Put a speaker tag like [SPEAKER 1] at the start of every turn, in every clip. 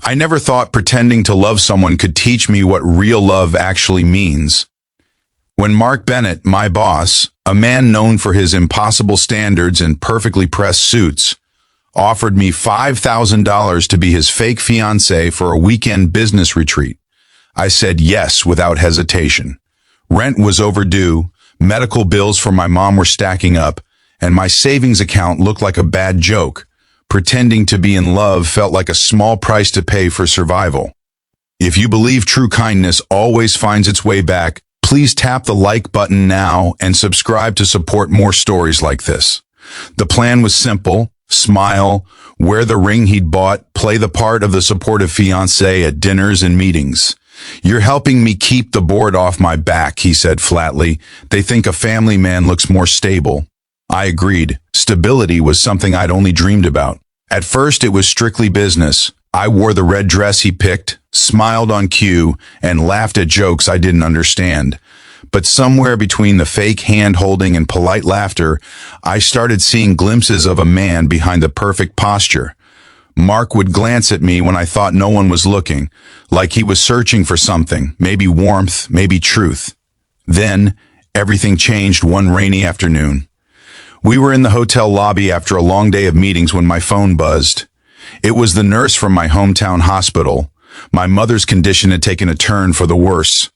[SPEAKER 1] I never thought pretending to love someone could teach me what real love actually means. When Mark Bennett, my boss, a man known for his impossible standards and perfectly pressed suits, offered me $5,000 to be his fake fiancée for a weekend business retreat, I said yes without hesitation. Rent was overdue, medical bills for my mom were stacking up, and my savings account looked like a bad joke. Pretending to be in love felt like a small price to pay for survival. If you believe true kindness always finds its way back, please tap the like button now and subscribe to support more stories like this. The plan was simple: smile, wear the ring he'd bought, play the part of the supportive fiancé at dinners and meetings. "You're helping me keep the board off my back," he said flatly. "They think a family man looks more stable." I agreed. Stability was something I'd only dreamed about. At first, it was strictly business. I wore the red dress he picked, smiled on cue, and laughed at jokes I didn't understand. But somewhere between the fake hand-holding and polite laughter, I started seeing glimpses of a man behind the perfect posture. Mark would glance at me when I thought no one was looking, like he was searching for something, maybe warmth, maybe truth. Then, everything changed one rainy afternoon. We were in the hotel lobby after a long day of meetings when my phone buzzed. It was the nurse from my hometown hospital. My mother's condition had taken a turn for the worse.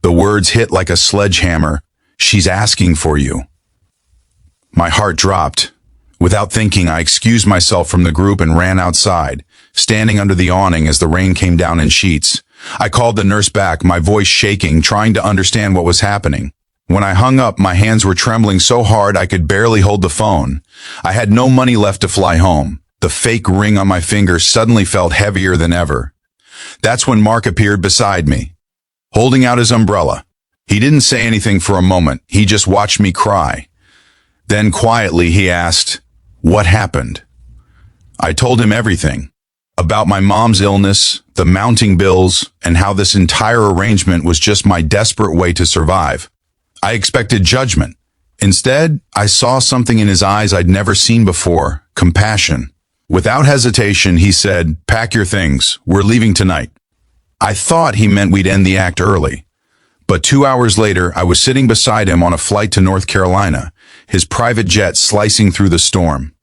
[SPEAKER 1] The words hit like a sledgehammer. "She's asking for you." My heart dropped. Without thinking, I excused myself from the group and ran outside, standing under the awning as the rain came down in sheets. I called the nurse back, my voice shaking, trying to understand what was happening. When I hung up, my hands were trembling so hard I could barely hold the phone. I had no money left to fly home. The fake ring on my finger suddenly felt heavier than ever. That's when Mark appeared beside me, holding out his umbrella. He didn't say anything for a moment. He just watched me cry. Then quietly he asked, "What happened?" I told him everything. About my mom's illness, the mounting bills, and how this entire arrangement was just my desperate way to survive. I expected judgment. Instead, I saw something in his eyes I'd never seen before: compassion. Without hesitation, he said, "Pack your things. We're leaving tonight." I thought he meant we'd end the act early. But 2 hours later, I was sitting beside him on a flight to North Carolina, his private jet slicing through the storm.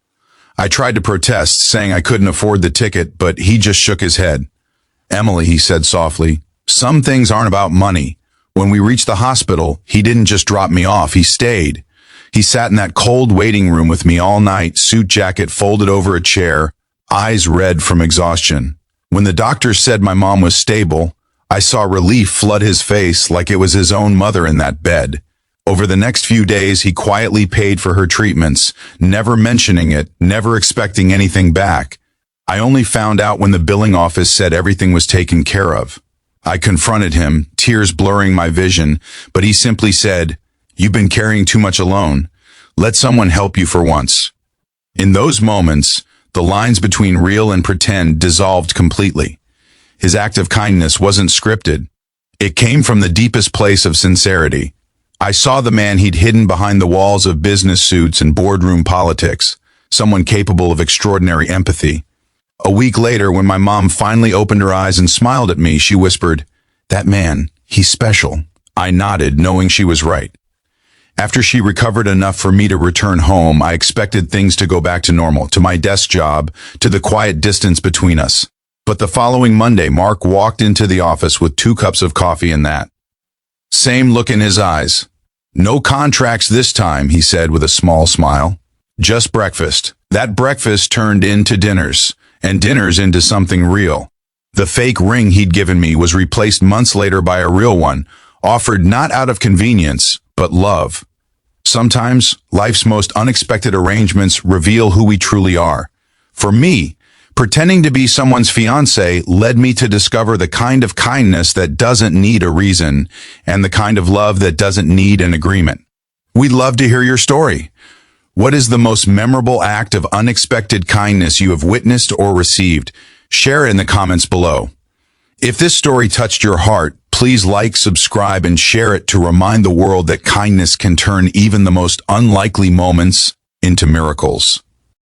[SPEAKER 1] I tried to protest, saying I couldn't afford the ticket, but he just shook his head. "Emily," he said softly, "some things aren't about money." When we reached the hospital, he didn't just drop me off, he stayed. He sat in that cold waiting room with me all night, suit jacket folded over a chair, eyes red from exhaustion. When the doctors said my mom was stable, I saw relief flood his face like it was his own mother in that bed. Over the next few days, he quietly paid for her treatments, never mentioning it, never expecting anything back. I only found out when the billing office said everything was taken care of. I confronted him, tears blurring my vision, but he simply said, "You've been carrying too much alone. Let someone help you for once." In those moments, the lines between real and pretend dissolved completely. His act of kindness wasn't scripted. It came from the deepest place of sincerity. I saw the man he'd hidden behind the walls of business suits and boardroom politics, someone capable of extraordinary empathy. A week later, when my mom finally opened her eyes and smiled at me, she whispered, "That man, he's special." I nodded, knowing she was right. After she recovered enough for me to return home, I expected things to go back to normal, to my desk job, to the quiet distance between us. But the following Monday, Mark walked into the office with 2 cups of coffee and that same look in his eyes. "No contracts this time," he said with a small smile. "Just breakfast." That breakfast turned into dinners, and dinners into something real. The fake ring he'd given me was replaced months later by a real one, offered not out of convenience, but love. Sometimes, life's most unexpected arrangements reveal who we truly are. For me, pretending to be someone's fiancé led me to discover the kind of kindness that doesn't need a reason, and the kind of love that doesn't need an agreement. We'd love to hear your story. What is the most memorable act of unexpected kindness you have witnessed or received? Share it in the comments below. If this story touched your heart, please like, subscribe, and share it to remind the world that kindness can turn even the most unlikely moments into miracles.